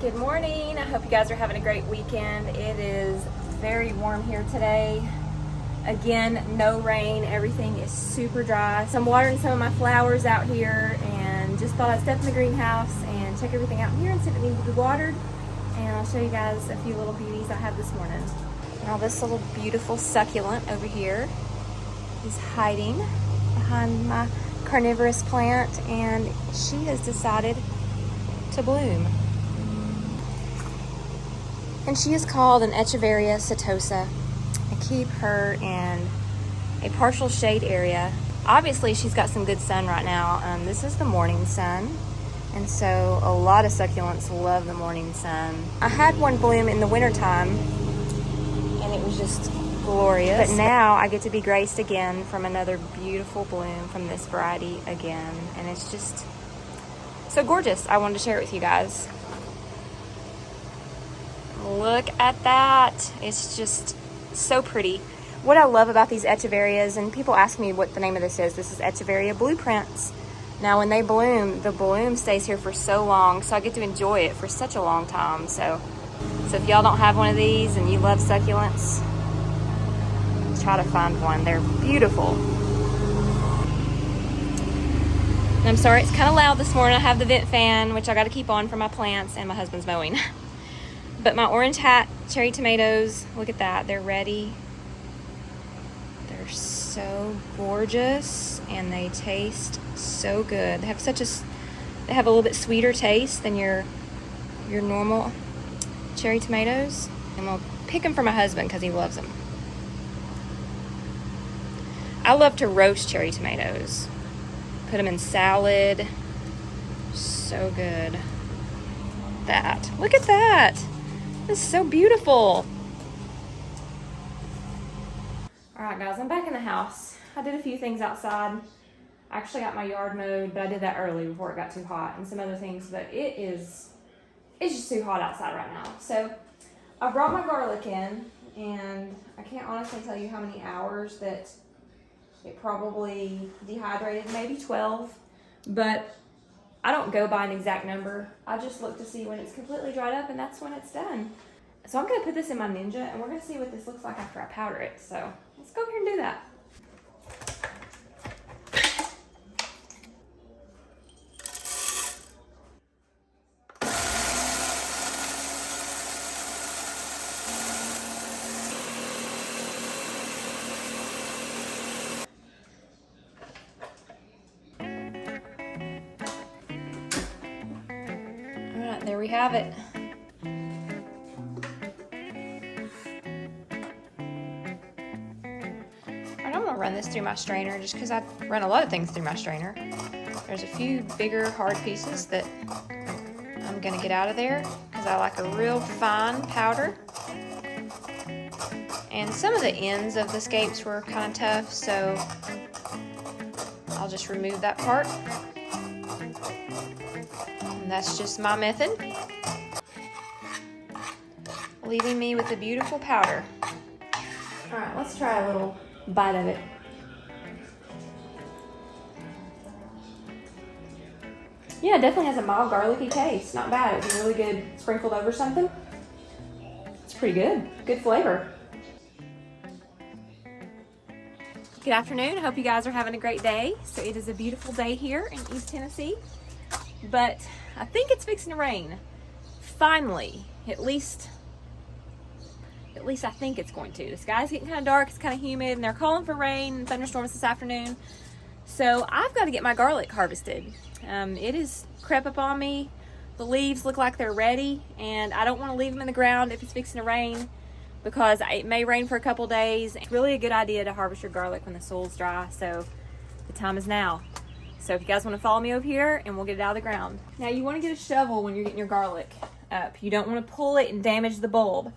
Good morning. I hope you guys are having a great weekend. It is very warm here today. Again, no rain. Everything is super dry. So I'm watering some of my flowers out here and just thought I'd step in the greenhouse and check everything out here and see if it needs to be watered. And I'll show you guys a few little beauties I have this morning. Now this little beautiful succulent over here is hiding behind my carnivorous plant, and she has decided to bloom. And she is called an Echeveria setosa. I keep her in a partial shade area. Obviously, she's got some good sun right now. This is the morning sun, and so a lot of succulents love the morning sun. I had one bloom in the wintertime, and it was just glorious. But now I get to be graced again from another beautiful bloom from this variety again, and it's just so gorgeous. I wanted to share it with you guys. Look at that. It's just so pretty. What I love about these Echeverias, and people ask me what the name of this is Echeveria blueprints. Now when they bloom, the bloom stays here for so long, so I get to enjoy it for such a long time. So if y'all don't have one of these and you love succulents, try to find one. They're beautiful. And I'm sorry, it's kind of loud this morning. I have the vent fan, which I got to keep on for my plants, and my husband's mowing. But my orange hat cherry tomatoes, look at that. They're ready. They're so gorgeous, and they taste so good. They have a little bit sweeter taste than your normal cherry tomatoes. And we'll pick them for my husband because he loves them. I love to roast cherry tomatoes. Put them in salad. So good. Look at that. This is so beautiful. All right, guys, I'm back in the house. I did a few things outside. I actually got my yard mowed, but I did that early before it got too hot, and some other things, but it's just too hot outside right now. So I brought my garlic in, and I can't honestly tell you how many hours that it probably dehydrated, maybe 12, but I don't go by an exact number. I just look to see when it's completely dried up, and that's when it's done. So I'm gonna put this in my Ninja, and we're gonna see what this looks like after I powder it. So let's go here and do that. All right, there we have it. I'm gonna run this through my strainer just because I run a lot of things through my strainer. There's a few bigger hard pieces that I'm gonna get out of there because I like a real fine powder. And some of the ends of the scapes were kind of tough, so I'll just remove that part. And that's just my method, leaving me with a beautiful powder. All right, let's try a little bite of it. Yeah, it definitely has a mild garlicky taste. Not bad. It would be really good sprinkled over something. It's pretty good. Good flavor. Good afternoon. I hope you guys are having a great day. So it is a beautiful day here in East Tennessee, but I think it's fixing to rain. Finally, at least I think it's going to. The sky's getting kind of dark, it's kind of humid, and they're calling for rain and thunderstorms this afternoon. So I've got to get my garlic harvested. It has crept up on me. The leaves look like they're ready, and I don't want to leave them in the ground if it's fixing to rain because it may rain for a couple days. It's really a good idea to harvest your garlic when the soil's dry, so the time is now. So if you guys want to follow me over here, and we'll get it out of the ground. Now you want to get a shovel when you're getting your garlic up. You don't want to pull it and damage the bulb.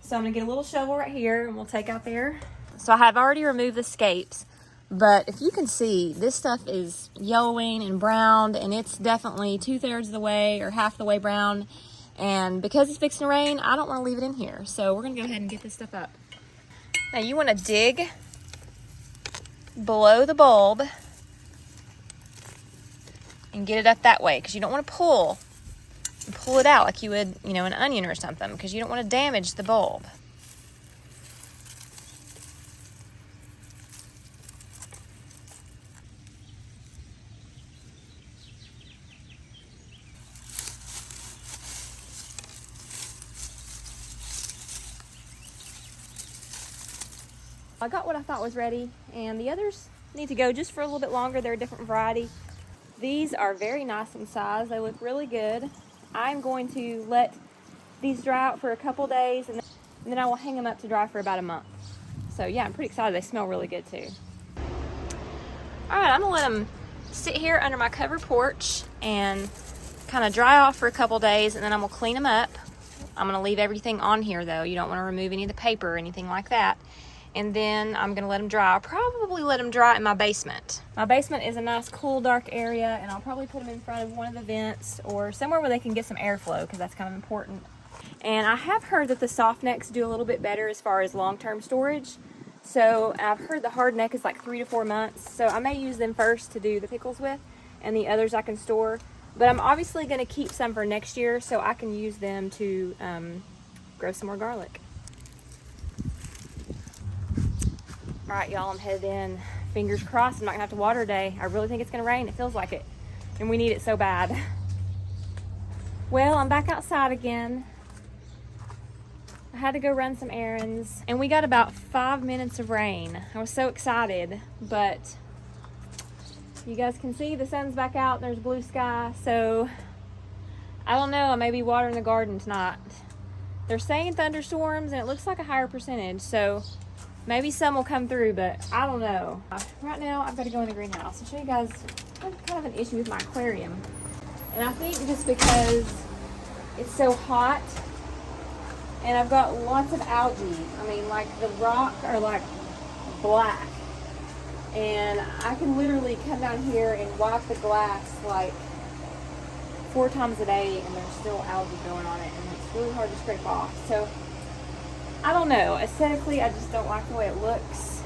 So I'm gonna get a little shovel right here, and we'll take out there. So I have already removed the scapes, but if you can see, this stuff is yellowing and browned, and it's definitely 2/3 of the way or half the way brown. And because it's fixing to rain, I don't want to leave it in here. So we're gonna go ahead and get this stuff up. Now you want to dig below the bulb and get it up that way, because you don't want to pull pull it out like you would, you know, an onion or something, because you don't want to damage the bulb. I got what I thought was ready, and the others need to go just for a little bit longer. They're a different variety. These are very nice in size. They look really good. I'm going to let these dry out for a couple days, and then I will hang them up to dry for about a month. So yeah, I'm pretty excited. They smell really good too. All right, I'm gonna let them sit here under my covered porch and kind of dry off for a couple days, and then I'm gonna clean them up. I'm gonna leave everything on here though. You don't want to remove any of the paper or anything like that. And then I'm gonna let them dry. I'll probably let them dry in my basement. My basement is a nice, cool, dark area, and I'll probably put them in front of one of the vents or somewhere where they can get some airflow, because that's kind of important. And I have heard that the soft necks do a little bit better as far as long-term storage. So I've heard the hard neck is like 3 to 4 months. So I may use them first to do the pickles with, and the others I can store. But I'm obviously gonna keep some for next year so I can use them to grow some more garlic. All right, y'all, I'm headed in. Fingers crossed I'm not gonna have to water today. I really think it's gonna rain. It feels like it. And we need it so bad. Well, I'm back outside again. I had to go run some errands, and we got about 5 minutes of rain. I was so excited, but you guys can see the sun's back out. There's blue sky, so I don't know. I may be watering the garden tonight. They're saying thunderstorms, and it looks like a higher percentage, so maybe some will come through, but I don't know. Right now, I've got to go in the greenhouse. I'll show you guys. I have kind of an issue with my aquarium. And I think just because it's so hot, and I've got lots of algae. I mean, like the rock are like black. And I can literally come down here and wipe the glass like 4 times a day, and there's still algae growing on it, and it's really hard to scrape off. So I don't know. Aesthetically, I just don't like the way it looks.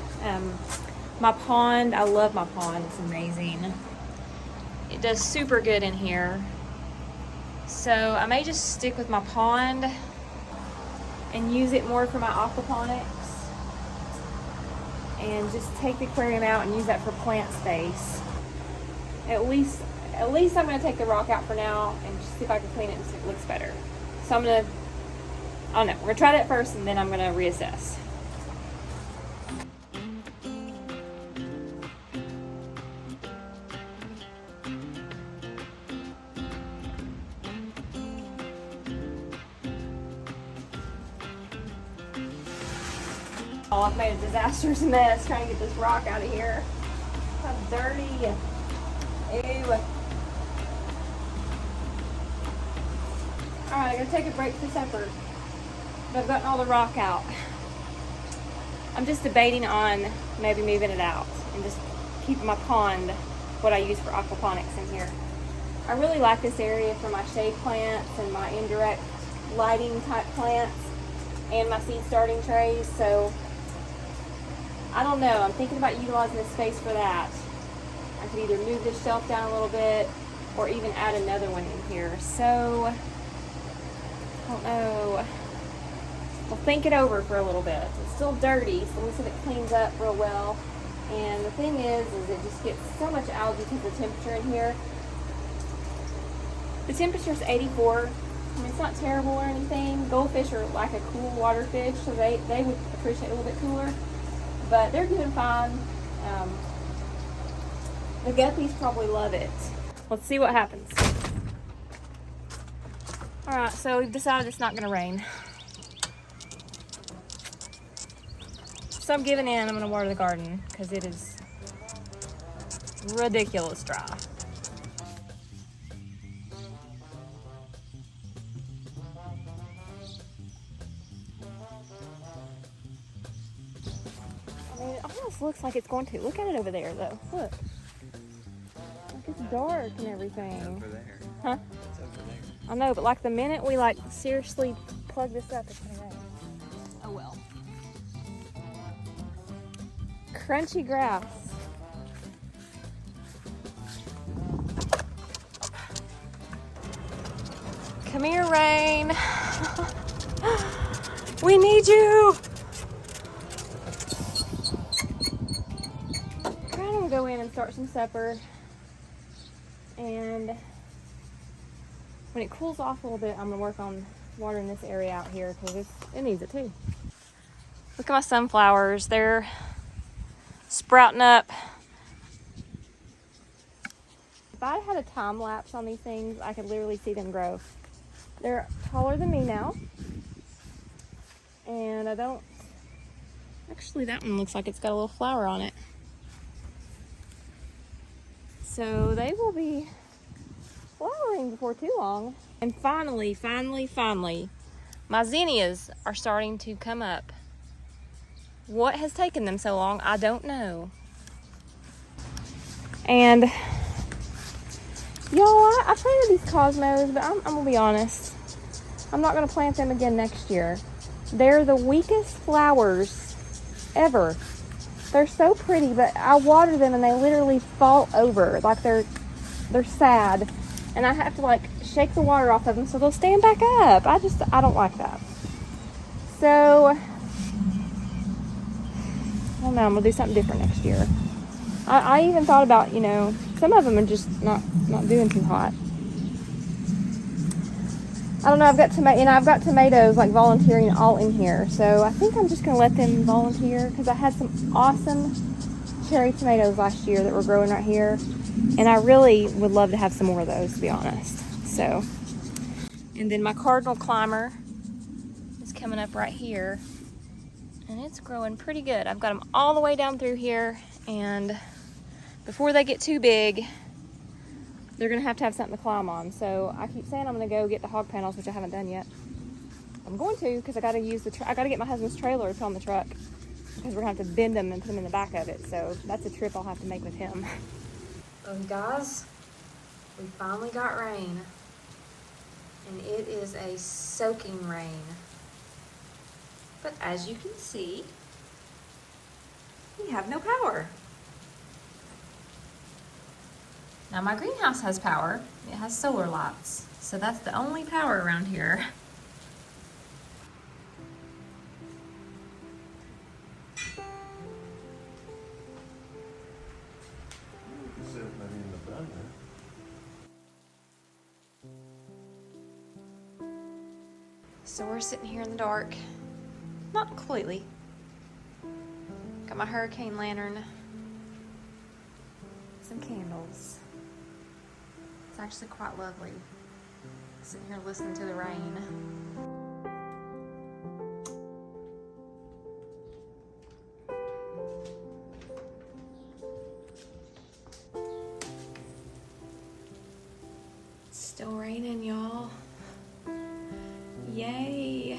My pond, I love my pond. It's amazing. It does super good in here. So I may just stick with my pond and use it more for my aquaponics, and just take the aquarium out and use that for plant space. At least I'm going to take the rock out for now and just see if I can clean it and see if it looks better. So I don't know. We're going to try that first, and then I'm going to reassess. Oh, I've made a disastrous mess trying to get this rock out of here. How dirty. Ew. Alright, I'm going to take a break for supper. But I've gotten all the rock out. I'm just debating on maybe moving it out and just keeping my pond, what I use for aquaponics, in here. I really like this area for my shade plants and my indirect lighting type plants and my seed starting trays. So I don't know. I'm thinking about utilizing this space for that. I could either move this shelf down a little bit or even add another one in here. So I don't know. We'll think it over for a little bit. It's still dirty, so let me see if it cleans up real well. And the thing is it just gets so much algae because of the temperature in here. The temperature is 84. I mean, it's not terrible or anything. Goldfish are like a cool water fish, so they would appreciate a little bit cooler. But they're doing fine. The guppies probably love it. Let's see what happens. Alright, so we've decided it's not going to rain. So I'm giving in. I'm going to water the garden because it is ridiculous dry. I mean, it almost looks like it's going to. Look at it over there, though. Look. Like it's dark and everything. It's over there. Huh? It's over there. I know, but like the minute we like seriously plug this up, it's going to rain. Oh well. Crunchy grass. Come here, Rain. We need you. I'm gonna go in and start some supper. And when it cools off a little bit, I'm gonna work on watering this area out here because it needs it too. Look at my sunflowers. They're sprouting up. If I had a time lapse on these things, I could literally see them grow. They're taller than me now. And I don't, actually that one looks like it's got a little flower on it. So they will be flowering before too long. And finally, my zinnias are starting to come up. What has taken them so long, I don't know. And y'all, I planted these cosmos, but I'm gonna be honest. I'm not gonna plant them again next year. They're the weakest flowers ever. They're so pretty, but I water them and they literally fall over. Like they're sad. And I have to like shake the water off of them so they'll stand back up. I don't like that. So, I don't know, I'm gonna do something different next year. I even thought about, some of them are just not doing too hot. I don't know, I've got tomatoes like volunteering all in here. So I think I'm just gonna let them volunteer because I had some awesome cherry tomatoes last year that were growing right here. And I really would love to have some more of those, to be honest. So, and then my cardinal climber is coming up right here. And it's growing pretty good. I've got them all the way down through here. And before they get too big, they're gonna have something to climb on. So I keep saying I'm gonna go get the hog panels, which I haven't done yet. I'm going to, because I gotta I gotta get my husband's trailer to put on the truck, because we're gonna have to bend them and put them in the back of it. So that's a trip I'll have to make with him. Well, guys, we finally got rain, and it is a soaking rain. But as you can see, we have no power. Now my greenhouse has power. It has solar lights. So that's the only power around here. So we're sitting here in the dark. Not completely. Got my hurricane lantern. Some candles. It's actually quite lovely. Sitting here listening to the rain. It's still raining, y'all. Yay.